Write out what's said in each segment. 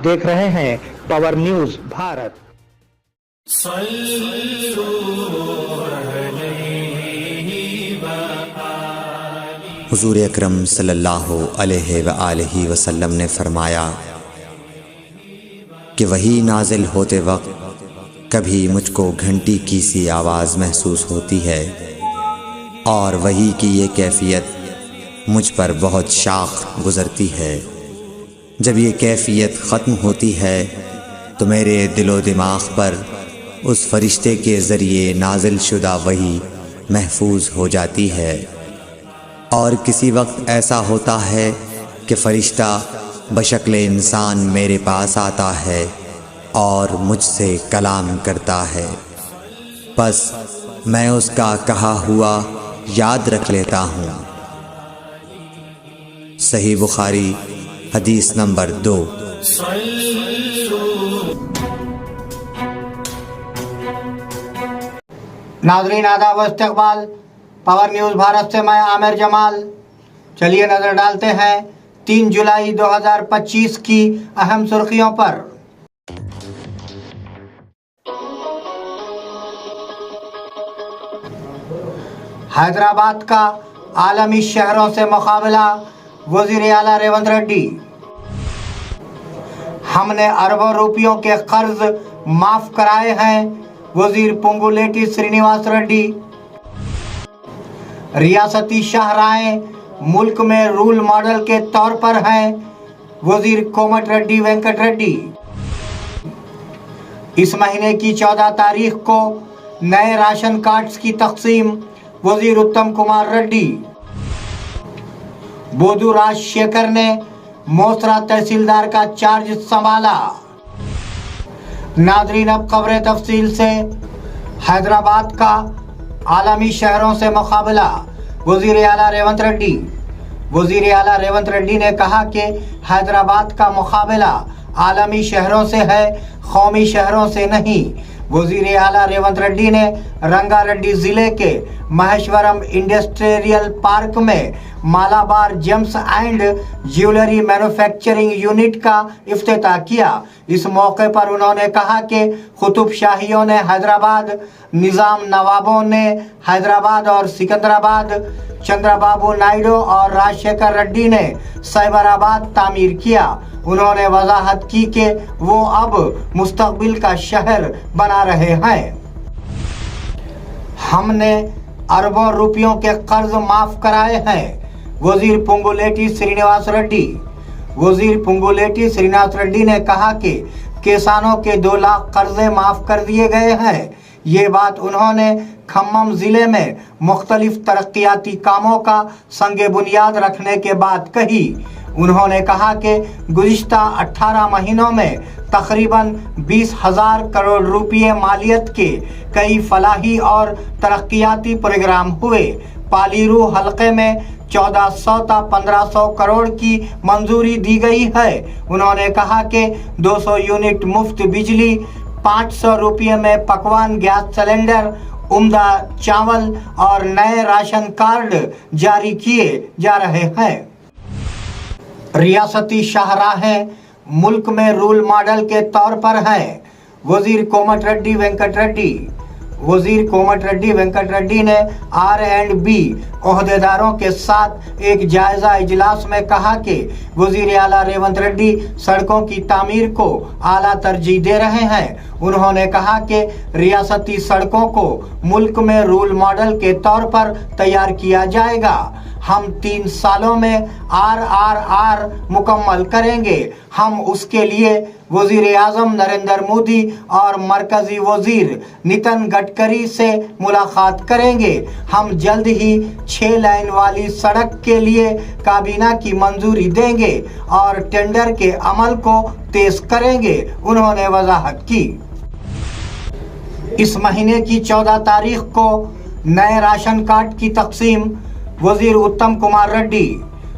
देख रहे हैं पावर न्यूज भारत। हुजूर अकरम सल्लल्लाहु अलैहि वआलिहि वसल्लम ने फरमाया कि वही नाजिल होते वक्त कभी मुझको घंटी की सी आवाज़ महसूस होती है और वही की ये कैफियत मुझ पर बहुत शाख गुज़रती है। जब ये कैफियत ख़त्म होती है तो मेरे दिलो दिमाग पर उस फरिश्ते के ज़रिए नाजिल शुदा वही महफूज हो जाती है। और किसी वक्त ऐसा होता है कि फ़रिश्ता बशक्ल इंसान मेरे पास आता है और मुझसे कलाम करता है, बस मैं उसका कहा हुआ याद रख लेता हूँ। सही बुखारी हदीस नंबर 2। नाज़रीन आदाब व इस्तक़बाल, पावर न्यूज़ भारत से मैं आमिर जमाल। चलिए नज़र डालते हैं 3 जुलाई 2025 की अहम सुर्खियों पर। हैदराबाद का आलमी शहरों से मुकाबला, वज़ीर आला रेवंत रेड्डी। हमने अरबों रुपयों के कर्ज माफ कराए हैं, वज़ीर पोंगुलेटी श्रीनिवास रेड्डी। रियासती शाहराहें मुल्क में रूल मॉडल के तौर पर हैं, वज़ीर कोमटिरेड्डी वेंकट रेड्डी। इस महीने की 14 तारीख को नए राशन कार्ड्स की तकसीम, वज़ीर उत्तम कुमार रेड्डी। बोधू राजशेखर ने मोसरा तहसीलदार का चार्ज संभाला। नाज़रीन अब खबरें तफसील से। हैदराबाद का आलमी शहरों से मुकाबला, वज़ीर आला रेवंत रेड्डी। वज़ीर आला रेवंत रेड्डी ने कहा कि हैदराबाद का मुकाबला आलमी शहरों से है, कौमी शहरों से नहीं। वज़ीर आला रेवंत रेड्डी ने रंगारेड्डी ज़िले के महेश्वरम इंडस्ट्रियल पार्क में Malabar James and jewellery manufacturing unit का इफ्तिताह किया। इस मौके पर उन्होंने कहा कि कुतुब शाहियों ने हैदराबाद, निज़ाम नवाबों ने हैदराबाद और सिकंदराबाद, चंद्रबाबू नायडू और राजशेखर रेड्डी ने साइबराबाद तामीर किया। उन्होंने वजाहत की कि वो अब मुस्तकबिल का शहर बना रहे हैं। हमने अरबों रुपयों के कर्ज माफ कराए हैं, वज़ीर पोंगुलेटी श्रीनिवास रेड्डी। वज़ीर पोंगुलेटी श्रीनिवास रेड्डी ने कहा कि किसानों के 2 लाख कर्जे माफ कर दिए गए हैं। ये बात उन्होंने खम्मम ज़िले में मुख्तलिफ तरक्याती कामों का संगे बुनियाद रखने के बाद कही। उन्होंने कहा कि गुज़िश्ता 18 महीनों में तकरीबन 20,000 करोड़ रुपये मालियत के कई फलाही और तरक्याती प्रोग्राम हुए। पालीरू हलके में 1400 ता 1500 करोड़ की मंजूरी दी गई है। उन्होंने कहा कि 200 यूनिट मुफ्त बिजली, 500 रुपये में पकवान गैस सिलेंडर, उम्दा चावल और नए राशन कार्ड जारी किए जा रहे हैं। रियासती शाहराहें मुल्क में रूल मॉडल के तौर पर हैं, वज़ीर कोमटिरेड्डी वेंकट रेड्डी। वज़ीर कोमटिरेड्डी वेंकट रेड्डी ने R&B ओहदेदारों के साथ एक जायज़ा इजलास में कहा कि वज़ीर आला रेवंत रेड्डी सड़कों की तामीर को आला तरजीह दे रहे हैं। उन्होंने कहा कि रियासती सड़कों को मुल्क में रूल मॉडल के तौर पर तैयार किया जाएगा। हम 3 सालों में RRR मुकम्मल करेंगे। हम उसके लिए वज़ीर आज़म नरेंद्र मोदी और मरकज़ी वज़ीर नितिन गडकरी से मुलाकात करेंगे। हम जल्द ही 6 लाइन वाली सड़क के लिए काबीना की मंजूरी देंगे और टेंडर के अमल को तेज करेंगे, उन्होंने वजाहत की। इस महीने की 14 तारीख को नए राशन कार्ड की तकसीम, वज़ीर उत्तम कुमार रेड्डी।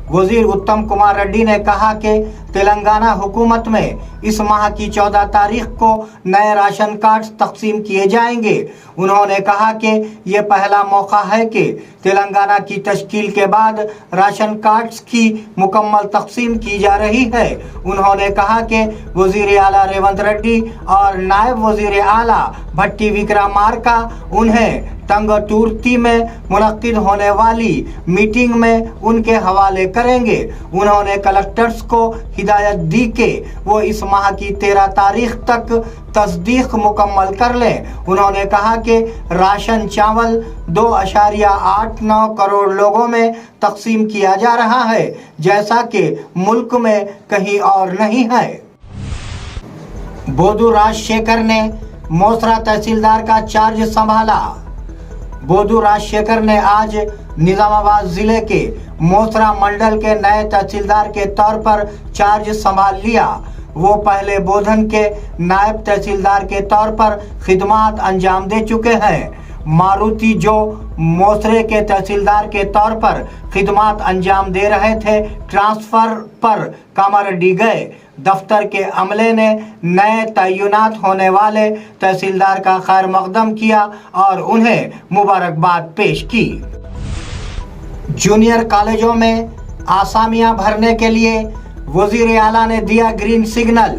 वज़ीर उत्तम कुमार रेड्डी ने कहा कि तेलंगाना हुकूमत में इस माह की 14 तारीख को नए राशन कार्ड तकसीम किए जाएंगे। उन्होंने कहा कि ये पहला मौका है कि तेलंगाना की तश्कील के बाद राशन कार्ड्स की मुकम्मल तकसीम की जा रही है। उन्होंने कहा कि वज़ीर आला रेवंत रेड्डी और नायब वज़ीर आला भट्टी विक्रमार्का उन्हें टंगटूर्ती में मुनक्किद होने वाली मीटिंग में उनके हवाले करेंगे। उन्होंने कलेक्टर्स को हिदायत दी कि वो इस माह की 13 तारीख तक तस्दीक मुकम्मल कर लें। उन्होंने कहा कि राशन चावल 2.89 करोड़ लोगों में तकसीम किया जा रहा है, जैसा कि मुल्क में कहीं और नहीं है। बोधू राजशेखर ने मोसरा तहसीलदार का चार्ज संभाला। बोधू राजशेखर ने आज निजामाबाद जिले के मोसरा मंडल के नए तहसीलदार के तौर पर चार्ज संभाल लिया। वो पहले बोधन के नायब तहसीलदार के तौर पर खिदमत अंजाम दे चुके हैं। मारुति जो मोसरे के तहसीलदार के तौर पर खिदमत अंजाम दे रहे थे, ट्रांसफर पर कामारेड्डी गए। दफ्तर के अमले ने नए तैनात होने वाले तहसीलदार का खैर मकदम किया और उन्हें मुबारकबाद पेश की। जूनियर कॉलेजों में आसामियां भरने के लिए वज़ीर आला ने दिया ग्रीन सिग्नल।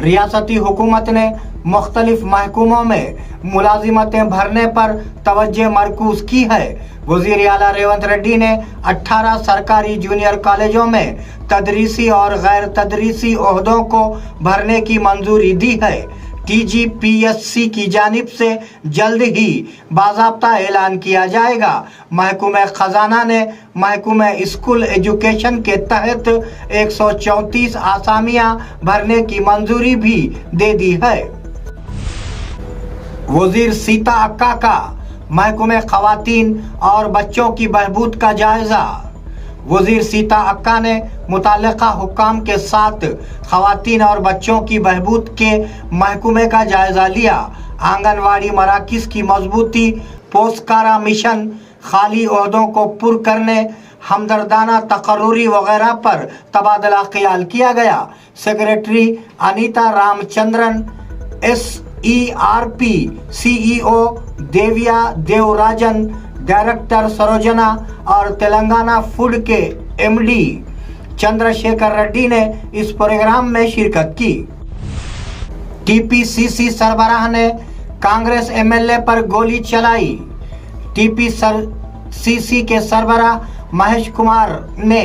रियासती हुकूमत ने मुख्तलिफ महकूमों में मुलाजिमतें भरने पर तवज्जो मरकूज की है। वज़ीर आला रेवंत रेड्डी ने 18 सरकारी जूनियर कॉलेजों में तदरीसी और गैर तदरीसी ओहदों को भरने की मंजूरी दी है। TGPSC की जानिब से जल्द ही बाज़ाब्ता ऐलान किया जाएगा। महकूमे खजाना ने महकूमे स्कूल एजुकेशन के तहत 134 आसामियां भरने की मंजूरी भी दे दी है। वज़ीर सीता अक्का का महकूमे खवातीन और बच्चों की बहबूद का जायजा। वज़ीर सीता अक्का ने मुतल्लिका हुक्काम के साथ खवातीन और बच्चों की बहबूद के महकूमे का जायजा लिया। आंगनवाड़ी मराकिज़ की मजबूती, पोस्टकारा मिशन, खाली ओहदों को पुर करने, हमदर्दाना तकर्रुरी वगैरह पर तबादला ख्याल किया गया। Secretary Anita Ramachandran, SERP CEO Divya Devarajan, director Sarojana और तेलंगाना फूड के MD चंद्रशेखर रेड्डी ने इस प्रोग्राम में शिरकत की। TPCC सरबराह ने कांग्रेस MLA पर गोली चलाई। TPCC के सरबराह महेश कुमार ने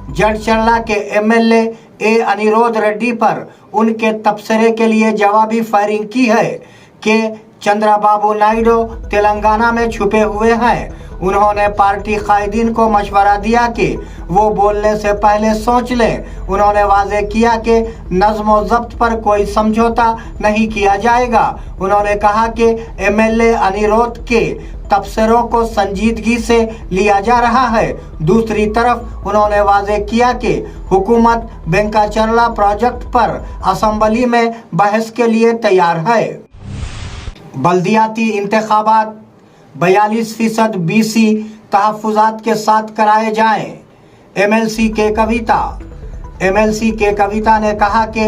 जड़चल्ला के MLA A अनिरोध रेड्डी पर उनके तबसरे के लिए जवाबी फायरिंग की है कि चंद्रबाबू नायडू तेलंगाना में छुपे हुए हैं। उन्होंने पार्टी कायदीन को मशवरा दिया कि वो बोलने से पहले सोच लें। उन्होंने वाजे किया कि नज़्म व ज़ब्त पर कोई समझौता नहीं किया जाएगा। उन्होंने कहा कि MLA अनिरोध के तबसरों को संजीदगी से लिया जा रहा है। दूसरी तरफ उन्होंने वाजे किया कि हुकूमत बेंकाचरला प्रोजेक्ट पर असम्बली में बहस के लिए तैयार है। बल्दियाती इंतखाबात 42% BC तहफ़्फ़ुज़ात के साथ कराए जाएं। MLC के कविता ने कहा कि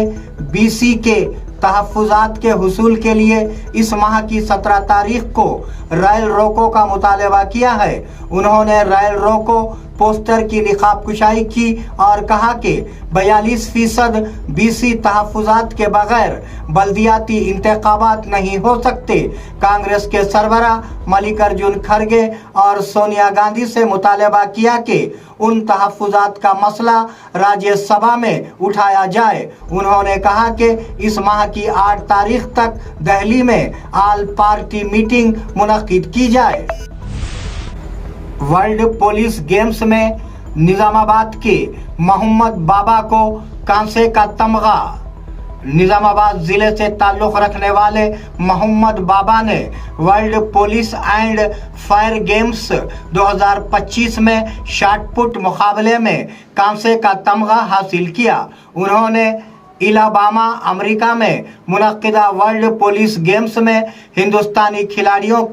BC के तहफ़्फ़ुज़ात के हुसूल के लिए इस माह की 17 तारीख को रेल रोको का मुतालबा किया है। उन्होंने रेल रोको पोस्टर की निकाब कुशाई की और कहा कि 42% BC तहफ़्फ़ुज़ात के बगैर बल्दियाती इंतखाबात नहीं हो सकते। कांग्रेस के सरबराह मल्लिकार्जुन खड़गे और सोनिया गांधी से मुतालबा किया कि उन तहफ़्फ़ुज़ात का मसला राज्यसभा में उठाया जाए। उन्होंने कहा कि इस माह की 8 तारीख तक दिल्ली में ऑल पार्टी मीटिंग मुनक्किद की जाए। वर्ल्ड पुलिस गेम्स में निजामाबाद के मोहम्मद बाबा को कांसे का तमगा। निजामाबाद जिले से ताल्लुक़ रखने वाले मोहम्मद बाबा ने world police and fire games 2025 में शॉट पुट मुकाबले में कांसे का तमगा हासिल किया। उन्होंने इलाबामा अमेरिका में मुनक्किदा वर्ल्ड पुलिस गेम्स में हिंदुस्तानी खिलाड़ियों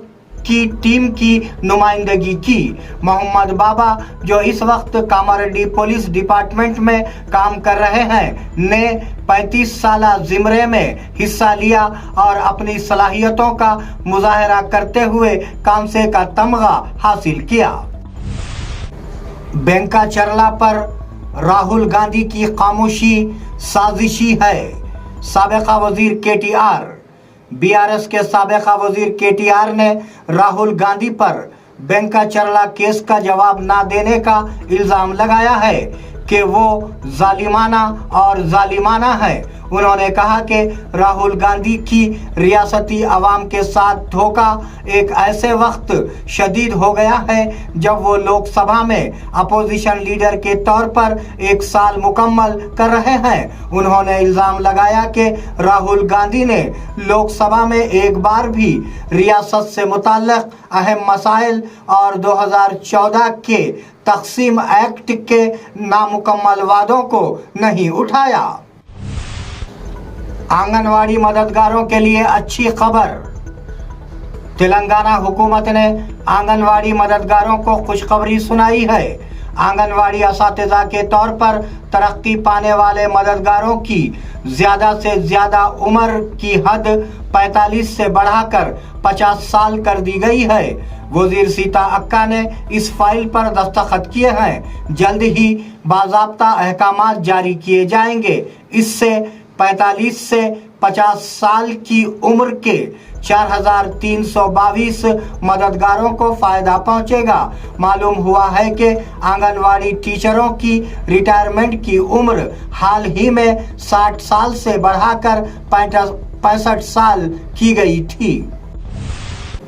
की टीम की नुमाइंदगी की। मोहम्मद बाबा, जो इस वक्त कामारेड्डी पुलिस डिपार्टमेंट में काम कर रहे हैं, ने 35 साला ज़िमरे में हिस्सा लिया और अपनी सलाहियतों का मुजाहरा करते हुए कांसे का तमगा हासिल किया। बैंका चरला पर राहुल गांधी की खामोशी साजिशी है। साबिका वजीर KTR, BRS के साबिका वजीर KTR ने राहुल गांधी पर बैंका चरला केस का जवाब ना देने का इल्जाम लगाया है कि वो जालिमाना है। उन्होंने कहा कि राहुल गांधी की रियासती अवाम के साथ धोखा एक ऐसे वक्त शदीद हो गया है जब वो लोकसभा में अपोजिशन लीडर के तौर पर 1 साल मुकम्मल कर रहे हैं। उन्होंने इल्ज़ाम लगाया कि राहुल गांधी ने लोकसभा में एक बार भी रियासत से मुताल्लिक़ अहम मसाइल और 2014 के तक़सीम एक्ट के नामुकम्मल वादों को नहीं उठाया। आंगनवाड़ी मददगारों के लिए अच्छी खबर। तेलंगाना हुकूमत ने आंगनवाड़ी मददगारों को खुशखबरी सुनाई है। आंगनवाड़ी असातिज़ा के तौर पर तरक्की पाने वाले मददगारों की ज़्यादा से ज़्यादा उम्र की हद 45 से बढ़ाकर 50 साल कर दी गई है। वजीर सीता अक्का ने इस फाइल पर दस्तखत किए हैं। जल्द ही बाज़ाब्ता अहकामात जारी किए जाएंगे। इससे 45 से 50 साल की उम्र के 4,322 मददगारों को फायदा पहुंचेगा। मालूम हुआ है कि आंगनवाड़ी टीचरों की रिटायरमेंट की उम्र हाल ही में 60 साल से बढ़ाकर 65 साल की गई थी।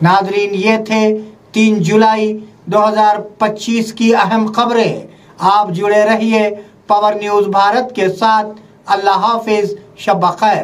नाजरीन, ये थे 3 जुलाई 2025 की अहम खबरें। आप जुड़े रहिए पावर न्यूज़ भारत के साथ। अल्लाह हाफिज, शब खैर।